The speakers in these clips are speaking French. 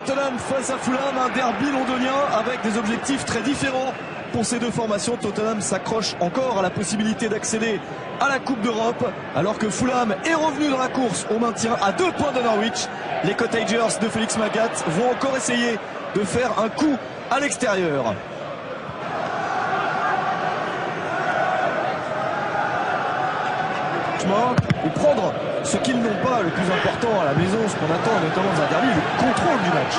Tottenham face à Fulham, un derby londonien avec des objectifs très différents pour ces deux formations. Tottenham s'accroche encore à la possibilité d'accéder à la Coupe d'Europe, alors que Fulham est revenu dans la course au maintien à 2 points de Norwich. Les Cottagers de Felix Magath vont encore essayer de faire un coup à l'extérieur. Ou prendre ce qu'ils n'ont pas, le plus important à la maison, ce qu'on attend notamment dans un derby, le contrôle du match,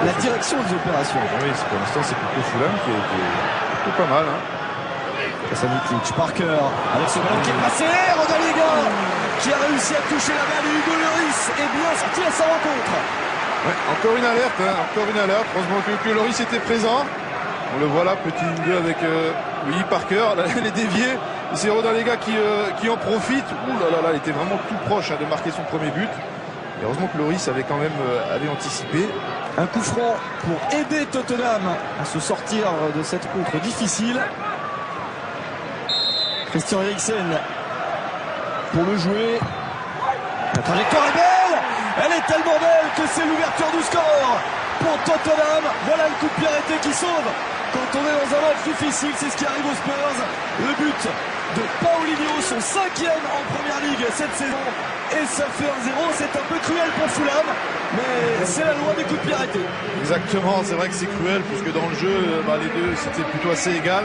la direction des opérations. Oui, pour l'instant c'est plutôt Fulham qui est plutôt pas mal. Kasanic, Parker avec ce ballon qui est passé, Rodallega qui a réussi à toucher la balle, et Hugo Lloris est bien sorti à sa rencontre. Ouais, encore une alerte, heureusement que Lloris était présent. On le voit là, petit 2 avec Parker, là, elle est déviée. C'est Rodallega qui en profite. Ouh là là, il était vraiment tout proche de marquer son premier but. Et heureusement que Lloris avait quand même avait anticipé. Un coup franc pour aider Tottenham à se sortir de cette contre difficile. Christian Eriksen pour le jouer. La trajectoire est belle. Elle est tellement belle que c'est l'ouverture du score pour Tottenham. Voilà le coup de pied arrêté qui sauve. Quand on est dans un match difficile, c'est ce qui arrive aux Spurs. Le but de Paulinho, son 5e en première ligue cette saison. Et ça fait 1-0. C'est un peu cruel pour Fulham, mais c'est la loi des coups de pied arrêtés. Exactement, c'est vrai que c'est cruel, puisque dans le jeu, les deux, c'était plutôt assez égal.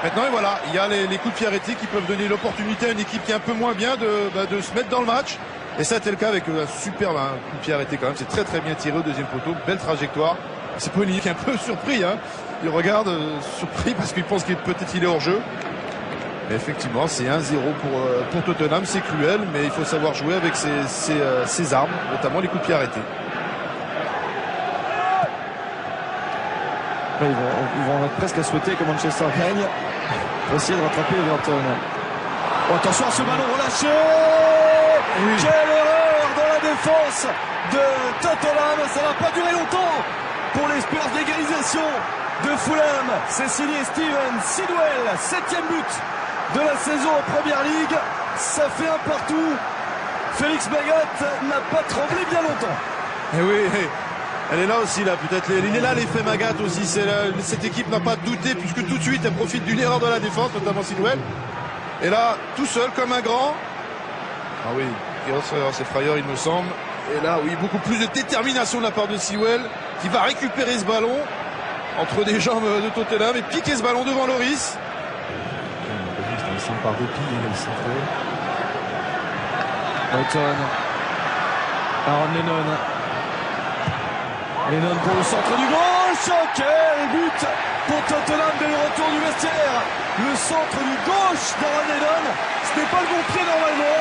Maintenant, et voilà, il y a les coups de pied arrêtés qui peuvent donner l'opportunité à une équipe qui est un peu moins bien de se mettre dans le match. Et ça a été le cas avec un super coup de pied arrêté quand même. C'est très très bien tiré au deuxième poteau, belle trajectoire. C'est Paulinho qui est un peu surpris, Il regarde surpris parce qu'il pense qu'il peut-être il est hors jeu. Mais effectivement, c'est 1-0 pour Tottenham. C'est cruel, mais il faut savoir jouer avec ses armes, notamment les coups de pied arrêtés. Ils vont être presque à souhaiter que Manchester gagne pour essayer de rattraper Everton. Oh, attention à ce ballon relâché. Oui. Quelle erreur dans la défense de Tottenham. Ça n'a pas duré longtemps pour les Spurs d'égalisation de Fulham. C'est signé Steven Sidwell, 7e but de la saison en Première Ligue. Ça fait un partout. Felix Magath n'a pas tremblé bien longtemps. Et oui, elle est là aussi, peut-être. Il est là l'effet Magath aussi. Cette équipe n'a pas douté, puisque tout de suite elle profite d'une erreur de la défense, notamment Sidwell. Et là, tout seul comme un grand. Ah oui, c'est frayeur il me semble. Et là, oui, beaucoup plus de détermination de la part de Sidwell, qui va récupérer ce ballon entre des jambes de Tottenham et piquer ce ballon devant Lloris. Il semble par dépit, il est centré. Brighton. Aaron Lennon. Lennon pour le centre du gauche. Quel but pour Tottenham dès le retour du vestiaire. Le centre du gauche d'Aaron Lennon. Ce n'est pas le bon pied normalement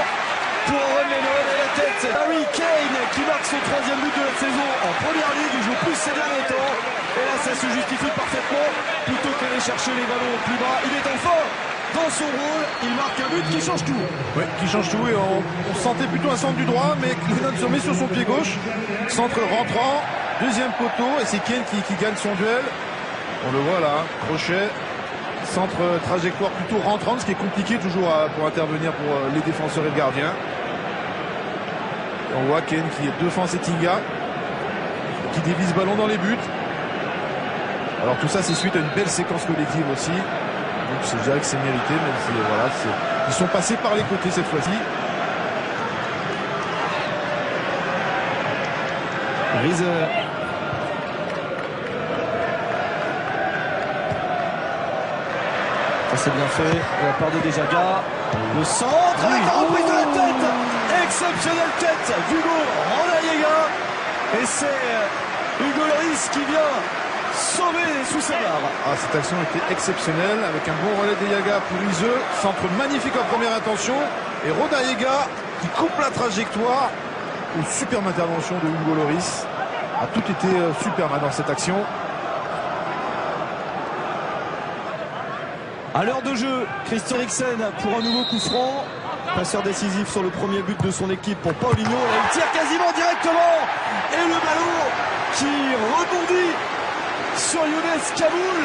pour Aaron Lennon. Et la tête, Harry Kane qui marque son 3e but de la saison en Première Ligue. Il joue plus ces derniers temps. Et là, ça se justifie parfaitement. Plutôt qu'aller chercher les ballons plus bas, il est enfin dans son rôle. Il marque un but qui change tout. Oui, qui change tout. Et on sentait plutôt un centre du droit, mais Lennon se met sur son pied gauche. Centre rentrant, deuxième poteau. Et c'est Kane qui gagne son duel. On le voit là, crochet. Centre trajectoire plutôt rentrante, ce qui est compliqué toujours pour intervenir pour les défenseurs et le gardien. On voit Kane qui défend Settinga, qui dévise ballon dans les buts. Alors tout ça c'est suite à une belle séquence collective aussi. Donc je dirais que c'est mérité, mais voilà, ils sont passés par les côtés cette fois-ci. Riese. Ça c'est bien fait de la part de Dejaga. Le centre avec la reprise de la tête. Exceptionnelle tête d'Hugo Rodallega. Et c'est Hugo Lloris qui vient sauver sous sa barre. Cette action était exceptionnelle avec un bon relais de Yaga pour Iseux. Centre magnifique en première intention. Et Rodallega qui coupe la trajectoire. Une superbe intervention de Hugo Lloris. Tout été superbe dans cette action. À l'heure de jeu, Christian Eriksen pour un nouveau coup franc. Passeur décisif sur le premier but de son équipe pour Paulinho. Là, il tire quasiment directement. Et le ballon qui rebondit sur Younes Kaboul.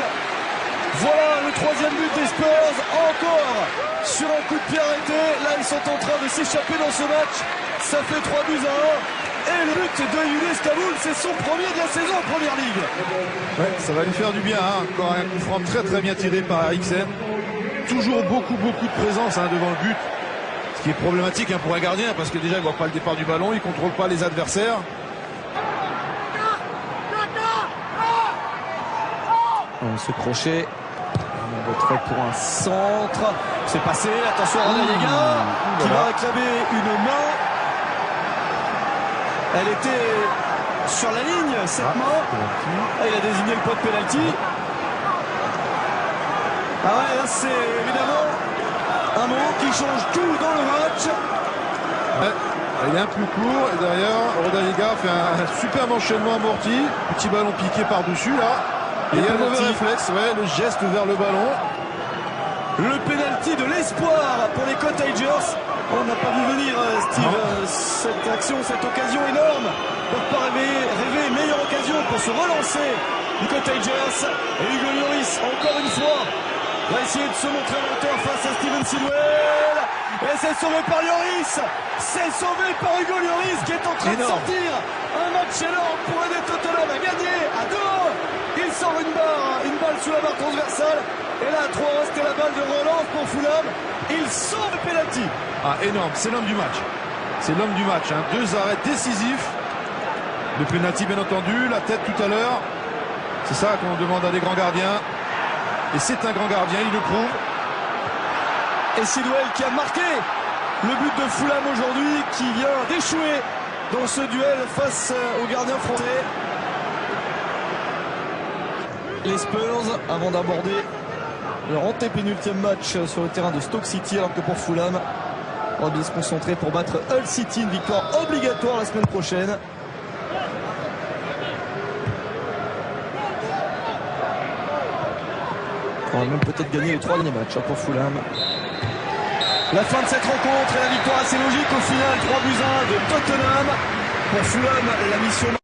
Voilà le 3e but des Spurs. Encore sur un coup de pied arrêté. Là, ils sont en train de s'échapper dans ce match. Ça fait 3-1. Et le but de Yunus Kaboul, c'est son premier de la saison en première ligue. Ouais, ça va lui faire du bien. Hein. Encore un coup franc très bien tiré par Eriksen. Toujours beaucoup de présence devant le but. Ce qui est problématique pour un gardien parce que déjà il ne voit pas le départ du ballon, il ne contrôle pas les adversaires. Ce crochet. Un retrait pour un centre. C'est passé. Attention à Rodallega qui va réclamer une main. Elle était sur la ligne, cette main. Il a désigné le point de pénalty. Ah ouais, là c'est évidemment un moment qui change tout dans le match. Ouais, il est un peu court et derrière Rodallega fait un superbe enchaînement amorti. Petit ballon piqué par-dessus là. Et il y a le mauvais réflexe, le geste vers le ballon. Le pénalty de l'espoir pour les Cottagers. On n'a pas vu venir, Steve, cette action, cette occasion énorme. On ne peut pas rêver meilleure occasion pour se relancer du Cottagers. Et Hugo Lloris, encore une fois, va essayer de se montrer en hauteur face à Steven Sidwell. Et c'est sauvé par Lloris. C'est sauvé par Hugo Lloris qui est en train de sortir un match énorme pour aider Tottenham à gagner à 2-1. Il sort une balle sous la barre transversale. Et là, à 3-1, c'était la balle de relance pour Fulham. Il sauve le pénalty. Ah, énorme, c'est l'homme du match. C'est l'homme du match. 2 arrêts décisifs. Le pénalty, bien entendu. La tête tout à l'heure. C'est ça qu'on demande à des grands gardiens. Et c'est un grand gardien, il le prouve. Et Sidwell qui a marqué le but de Fulham aujourd'hui, qui vient d'échouer dans ce duel face au gardien français. Les Spurs, avant d'aborder leur antépénultième match sur le terrain de Stoke City, alors que pour Fulham, on va bien se concentrer pour battre Hull City, une victoire obligatoire la semaine prochaine. On va même peut-être gagner les 3 derniers matchs pour Fulham. La fin de cette rencontre et la victoire assez logique au final, 3-1 de Tottenham. Pour Fulham, la mission